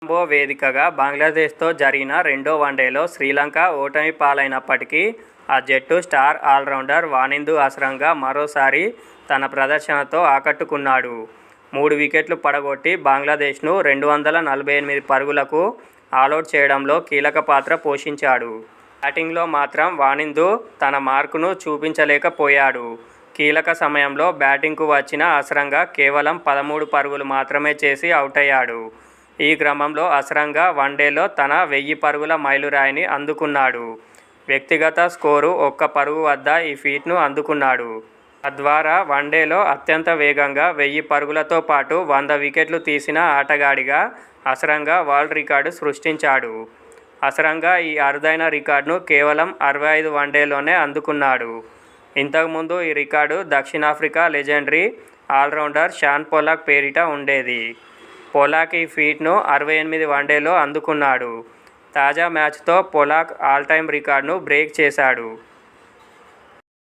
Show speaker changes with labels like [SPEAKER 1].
[SPEAKER 1] కొలంబో వేదికగా బంగ్లాదేశ్తో జరిగిన రెండో వన్డేలో శ్రీలంక ఓటమి పాలైనప్పటికీ ఆ జట్టు స్టార్ ఆల్రౌండర్ వానిందు అసరంగా మరోసారి తన ప్రదర్శనతో ఆకట్టుకున్నాడు. 3 వికెట్లు పడగొట్టి బంగ్లాదేశ్ను 248 పరుగులకు ఆలౌట్ చేయడంలో కీలక పాత్ర పోషించాడు. బ్యాటింగ్లో మాత్రం వానిందు తన మార్కును చూపించలేకపోయాడు. కీలక సమయంలో బ్యాటింగ్కు వచ్చిన అసరంగా కేవలం 13 పరుగులు మాత్రమే చేసి అవుటయ్యాడు. ఈ క్రమంలో అసరంగా వన్డేలో తన 1000 పరుగుల మైలురాయిని అందుకున్నాడు. వ్యక్తిగత స్కోరు 1 పరుగు వద్ద ఈ ఫీట్ను అందుకున్నాడు. తద్వారా వన్డేలో అత్యంత వేగంగా 1000 పరుగులతో పాటు 100 వికెట్లు తీసిన ఆటగాడిగా అసరంగా వరల్డ్ రికార్డు సృష్టించాడు. అసరంగా ఈ అరుదైన రికార్డును కేవలం 65 వన్డేల్లోనే అందుకున్నాడు. ఇంతకుముందు ఈ రికార్డు దక్షిణాఫ్రికా లెజెండరీ ఆల్రౌండర్ షాన్ పొలాక్ పేరిట ఉండేది. పొలాక్ ఈ ఫీట్ను 68 వన్డేల్లో అందుకున్నాడు. తాజా మ్యాచ్తో పొలాక్ ఆల్ టైమ్ రికార్డును బ్రేక్ చేశాడు.